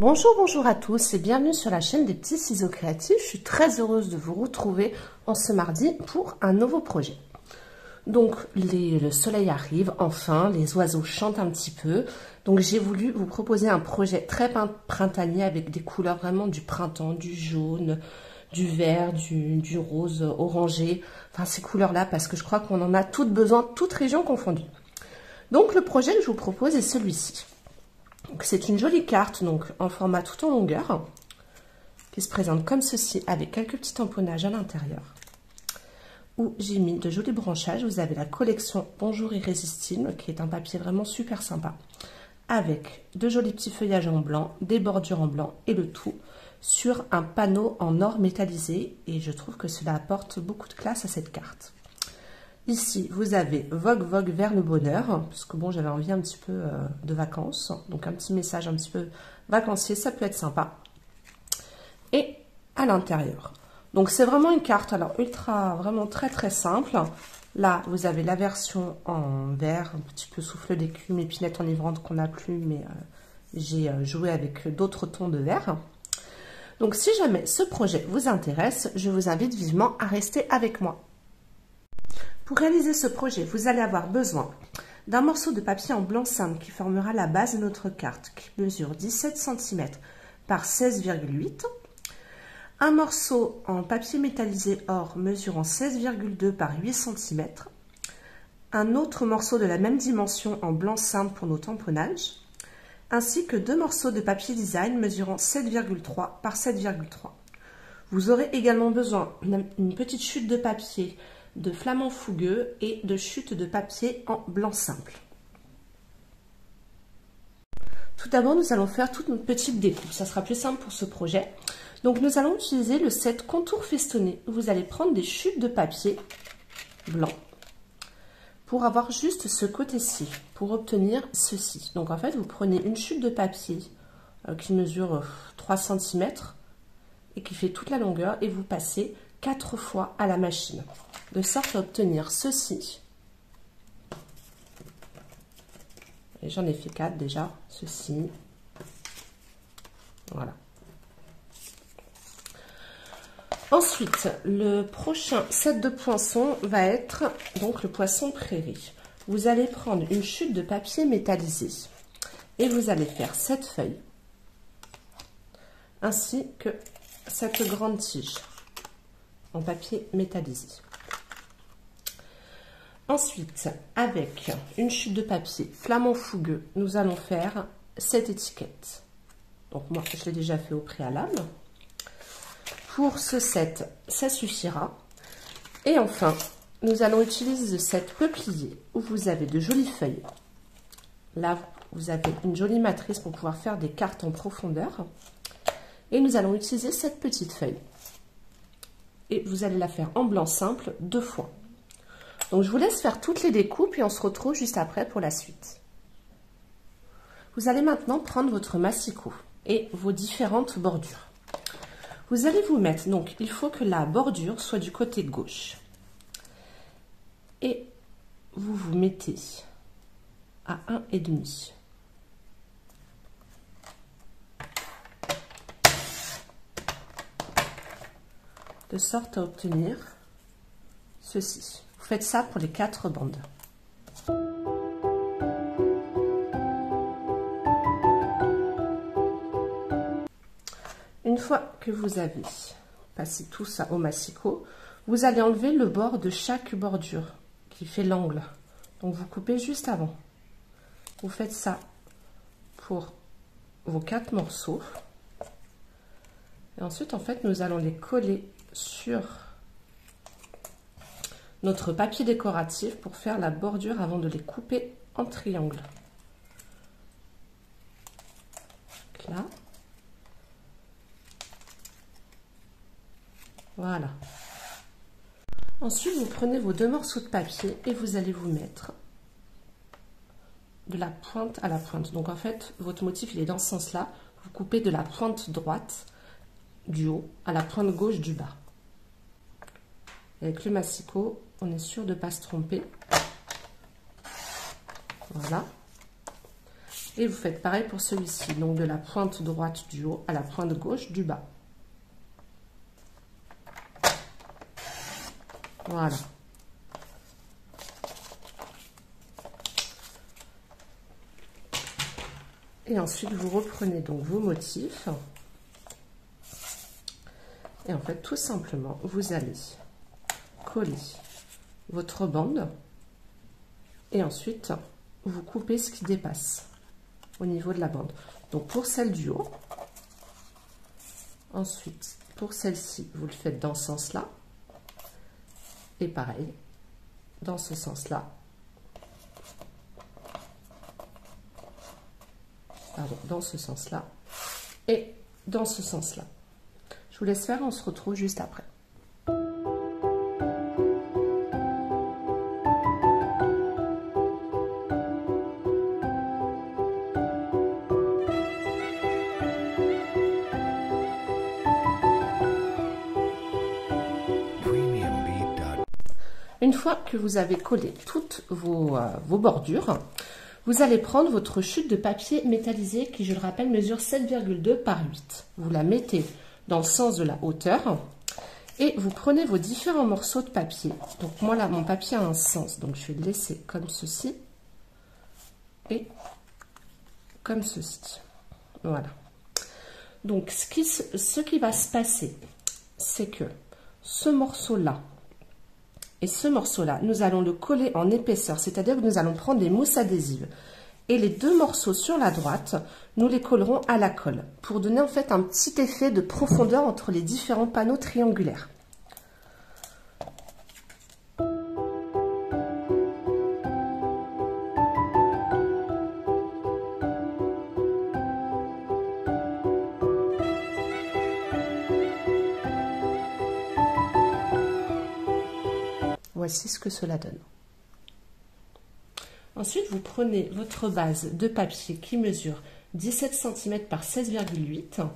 Bonjour à tous et bienvenue sur la chaîne des petits ciseaux créatifs. Je suis très heureuse de vous retrouver en ce mardi pour un nouveau projet. Donc le soleil arrive, enfin, les oiseaux chantent un petit peu. Donc j'ai voulu vous proposer un projet très printanier avec des couleurs vraiment du printemps, du jaune, du vert, du rose, orangé. Enfin ces couleurs-là parce que je crois qu'on en a toutes besoin, toutes régions confondues. Donc le projet que je vous propose est celui-ci. C'est une jolie carte donc en format tout en longueur qui se présente comme ceci avec quelques petits tamponnages à l'intérieur où j'ai mis de jolis branchages. Vous avez la collection Bonjour Irrésistible qui est un papier vraiment super sympa avec de jolis petits feuillages en blanc, des bordures en blanc et le tout sur un panneau en or métallisé et je trouve que cela apporte beaucoup de classe à cette carte. Ici, vous avez Vogue Vogue vers le bonheur, parce que bon, j'avais envie un petit peu de vacances, donc un petit message un petit peu vacancier, ça peut être sympa. Et à l'intérieur. Donc c'est vraiment une carte, alors vraiment très simple. Là, vous avez la version en vert, un petit peu souffle d'écume, épinette enivrante qu'on n'a plus, mais j'ai joué avec d'autres tons de vert. Donc si jamais ce projet vous intéresse, je vous invite vivement à rester avec moi. Pour réaliser ce projet, vous allez avoir besoin d'un morceau de papier en blanc simple qui formera la base de notre carte, qui mesure 17 cm par 16,8. Un morceau en papier métallisé or mesurant 16,2 par 8 cm. Un autre morceau de la même dimension en blanc simple pour nos tamponnages. Ainsi que deux morceaux de papier design mesurant 7,3 par 7,3. Vous aurez également besoin d'une petite chute de papier de flamand fougueux et de chute de papier en blanc simple. Tout d'abord, nous allons faire toute notre petite découpe. Ça sera plus simple pour ce projet. Donc, nous allons utiliser le set contour festonné. Vous allez prendre des chutes de papier blanc pour avoir juste ce côté-ci, pour obtenir ceci. Donc, en fait, vous prenez une chute de papier qui mesure 3 cm et qui fait toute la longueur et vous passez 4 fois à la machine, de sorte à obtenir ceci. J'en ai fait 4 déjà, ceci. Voilà. Ensuite, le prochain set de poinçons va être donc le poisson prairie. Vous allez prendre une chute de papier métallisé et vous allez faire cette feuille ainsi que cette grande tige en papier métallisé. Ensuite, avec une chute de papier flamand fougueux, nous allons faire cette étiquette. Donc moi, je l'ai déjà fait au préalable. Pour ce set, ça suffira. Et enfin, nous allons utiliser ce set peuplier où vous avez de jolies feuilles. Là, vous avez une jolie matrice pour pouvoir faire des cartes en profondeur. Et nous allons utiliser cette petite feuille. Et vous allez la faire en blanc simple 2 fois. Donc je vous laisse faire toutes les découpes et on se retrouve juste après pour la suite. Vous allez maintenant prendre votre massicot et vos différentes bordures. Vous allez vous mettre, donc il faut que la bordure soit du côté gauche. Et vous vous mettez à 1,5. De sorte à obtenir ceci. Vous faites ça pour les 4 bandes. Une fois que vous avez passé tout ça au massicot, vous allez enlever le bord de chaque bordure qui fait l'angle. Donc vous coupez juste avant. Vous faites ça pour vos 4 morceaux. Et ensuite, en fait, nous allons les coller sur notre papier décoratif pour faire la bordure avant de les couper en triangle. Là. Voilà. Ensuite, vous prenez vos 2 morceaux de papier et vous allez vous mettre de la pointe à la pointe. Donc en fait, votre motif il est dans ce sens-là. Vous coupez de la pointe droite du haut à la pointe gauche du bas. Avec le massicot, on est sûr de ne pas se tromper. Voilà. Et vous faites pareil pour celui-ci, donc de la pointe droite du haut à la pointe gauche du bas. Voilà. Et ensuite, vous reprenez donc vos motifs. Et en fait, tout simplement, vous allez coller votre bande. Et ensuite, vous coupez ce qui dépasse au niveau de la bande. Donc, pour celle du haut. Ensuite, pour celle-ci, vous le faites dans ce sens-là. Et pareil, dans ce sens-là. Pardon, dans ce sens-là. Et dans ce sens-là. Je vous laisse faire, on se retrouve juste après. Une fois que vous avez collé toutes vos bordures, vous allez prendre votre chute de papier métallisé qui, je le rappelle, mesure 7,2 par 8. Vous la mettez dans le sens de la hauteur et vous prenez vos différents morceaux de papier. Donc moi là, mon papier a un sens, donc je vais le laisser comme ceci et comme ceci. Voilà. Donc ce qui va se passer, c'est que ce morceau-là, et ce morceau-là, nous allons le coller en épaisseur, c'est-à-dire que nous allons prendre des mousses adhésives. Et les deux morceaux sur la droite, nous les collerons à la colle, pour donner en fait un petit effet de profondeur entre les différents panneaux triangulaires. Voici ce que cela donne. Ensuite, vous prenez votre base de papier qui mesure 17 cm par 16,8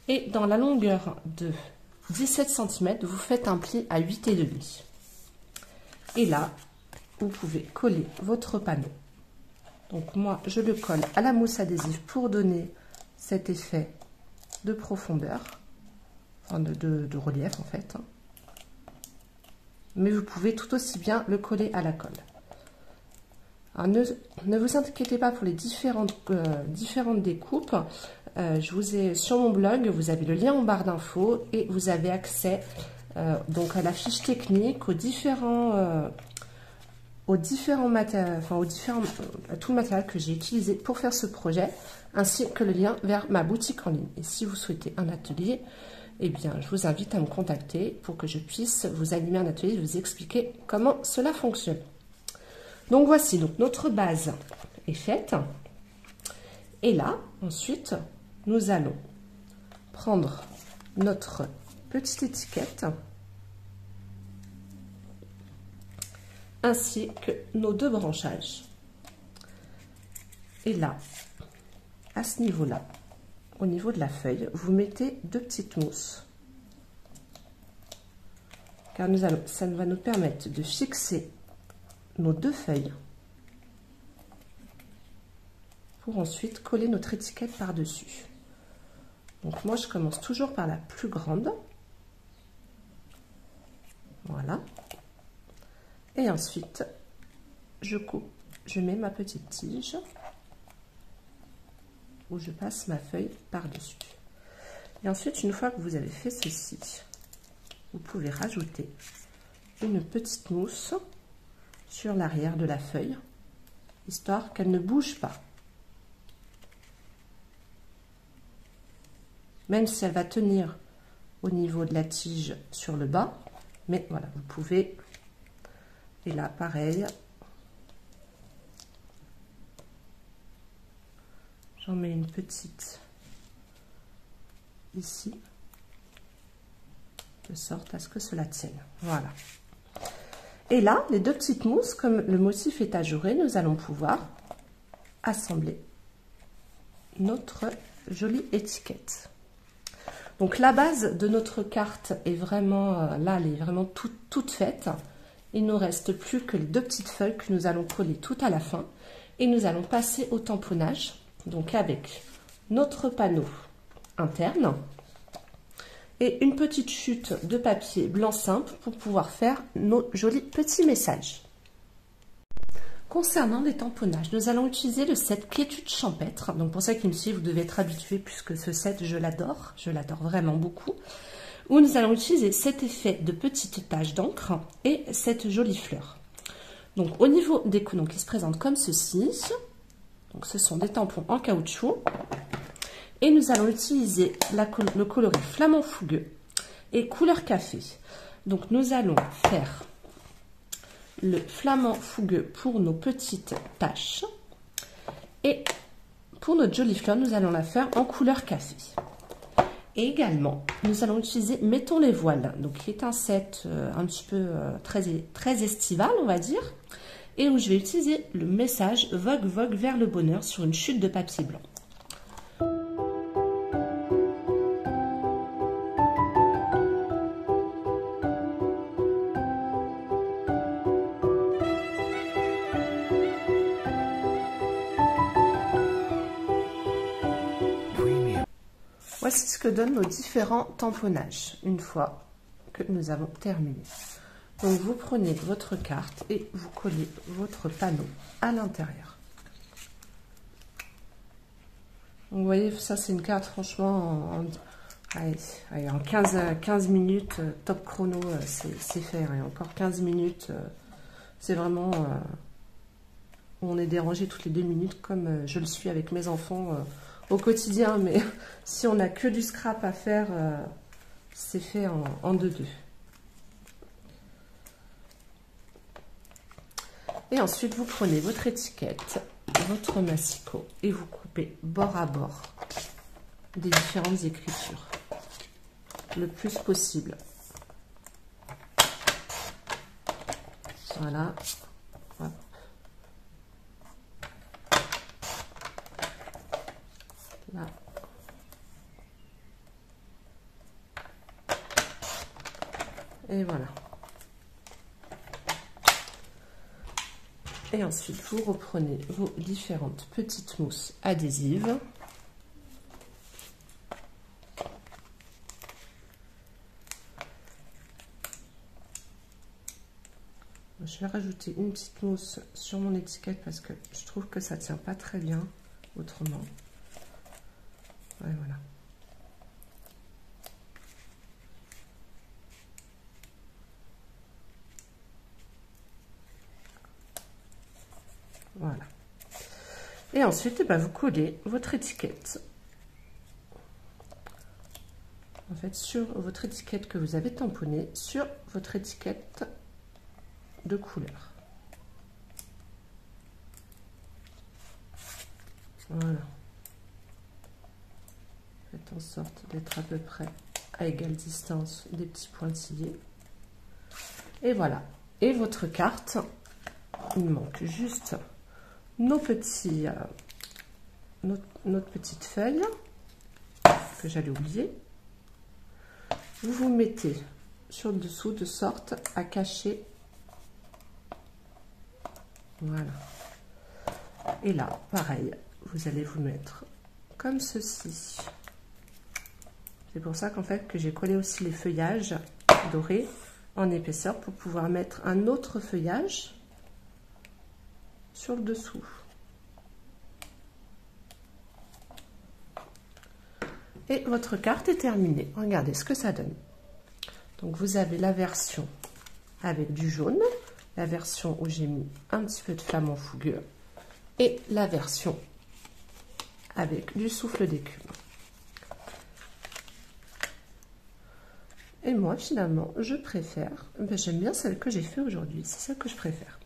et dans la longueur de 17 cm, vous faites un pli à 8,5. Et là, vous pouvez coller votre panneau. Donc moi, je le colle à la mousse adhésive pour donner cet effet de profondeur, enfin de relief en fait. Mais vous pouvez tout aussi bien le coller à la colle. Alors ne vous inquiétez pas pour les différentes découpes. Je vous ai sur mon blog, vous avez le lien en barre d'infos et vous avez accès donc à la fiche technique, à tout le matériel que j'ai utilisé pour faire ce projet, ainsi que le lien vers ma boutique en ligne. Et si vous souhaitez un atelier, eh bien, je vous invite à me contacter pour que je puisse vous animer un atelier et vous expliquer comment cela fonctionne. Donc voici, donc notre base est faite. Et là, ensuite, nous allons prendre notre petite étiquette ainsi que nos deux branchages. Et là, à ce niveau-là, au niveau de la feuille, vous mettez deux petites mousses. Car ça va nous permettre de fixer nos deux feuilles pour ensuite coller notre étiquette par-dessus. Donc moi, je commence toujours par la plus grande. Voilà. Et ensuite, je coupe, je mets ma petite tige où je passe ma feuille par-dessus. Et ensuite, une fois que vous avez fait ceci, vous pouvez rajouter une petite mousse sur l'arrière de la feuille, histoire qu'elle ne bouge pas. Même si elle va tenir au niveau de la tige sur le bas, mais voilà, vous pouvez, et là pareil, j'en mets une petite ici, de sorte à ce que cela tienne. Voilà. Et là, les deux petites mousses, comme le motif est ajouré, nous allons pouvoir assembler notre jolie étiquette. Donc la base de notre carte est vraiment, là, elle est vraiment toute faite. Il ne nous reste plus que les deux petites feuilles que nous allons coller tout à la fin. Et nous allons passer au tamponnage. donc avec notre panneau interne et une petite chute de papier blanc simple pour pouvoir faire nos jolis petits messages. Concernant les tamponnages, nous allons utiliser le set Quiétude champêtre. Donc pour ça qui me suit, vous devez être habitué puisque ce set, je l'adore vraiment beaucoup. Où nous allons utiliser cet effet de petites taches d'encre et cette jolie fleur. Donc au niveau des coulons qui se présentent comme ceci, donc ce sont des tampons en caoutchouc. Et nous allons utiliser le coloris flamand fougueux et couleur café. Donc nous allons faire le flamand fougueux pour nos petites taches. Et pour notre jolie fleur, nous allons la faire en couleur café. Et également, nous allons utiliser Mettons les voiles, donc qui est un set un petit peu très estival, on va dire. Et où je vais utiliser le message Vogue, Vogue vers le bonheur sur une chute de papier blanc. Voici ce que donnent nos différents tamponnages une fois que nous avons terminé. Donc vous prenez votre carte et vous collez votre panneau à l'intérieur. Vous voyez, ça c'est une carte franchement en 15 minutes, top chrono, c'est fait. Et encore 15 minutes, c'est vraiment... on est dérangé toutes les 2 minutes comme je le suis avec mes enfants au quotidien, mais si on n'a que du scrap à faire, c'est fait en 2-2. Et ensuite, vous prenez votre étiquette, votre massicot, et vous coupez bord à bord des différentes écritures, le plus possible. Voilà. Hop. Là. Et voilà. Et ensuite, vous reprenez vos différentes petites mousses adhésives. Je vais rajouter une petite mousse sur mon étiquette parce que je trouve que ça ne tient pas très bien autrement. Ouais, voilà. Voilà. Et ensuite, vous collez votre étiquette. En fait, sur votre étiquette que vous avez tamponnée, sur votre étiquette de couleur. Voilà. Faites en sorte d'être à peu près à égale distance des petits pointillés. Et voilà. Et votre carte, il manque juste notre petite feuille que j'allais oublier. Vous vous mettez sur le dessous de sorte à cacher. Voilà. Et là, pareil, vous allez vous mettre comme ceci. C'est pour ça qu'en fait que j'ai collé aussi les feuillages dorés en épaisseur pour pouvoir mettre un autre feuillage sur le dessous. Et votre carte est terminée. Regardez ce que ça donne. Donc vous avez la version avec du jaune, la version où j'ai mis un petit peu de flamand fougueux et la version avec du souffle d'écume. Et moi, finalement, je préfère, j'aime bien celle que j'ai fait aujourd'hui, c'est celle que je préfère.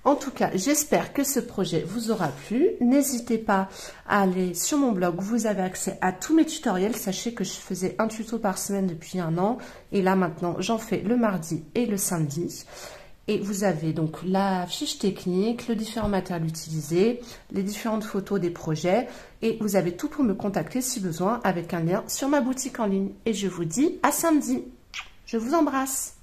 En tout cas, j'espère que ce projet vous aura plu. N'hésitez pas à aller sur mon blog, vous avez accès à tous mes tutoriels. Sachez que je faisais un tuto par semaine depuis 1 an. Et là, maintenant, j'en fais le mardi et le samedi. Et vous avez donc la fiche technique, le différent matériel utilisé, les différentes photos des projets. Et vous avez tout pour me contacter si besoin avec un lien sur ma boutique en ligne. Et je vous dis à samedi. Je vous embrasse.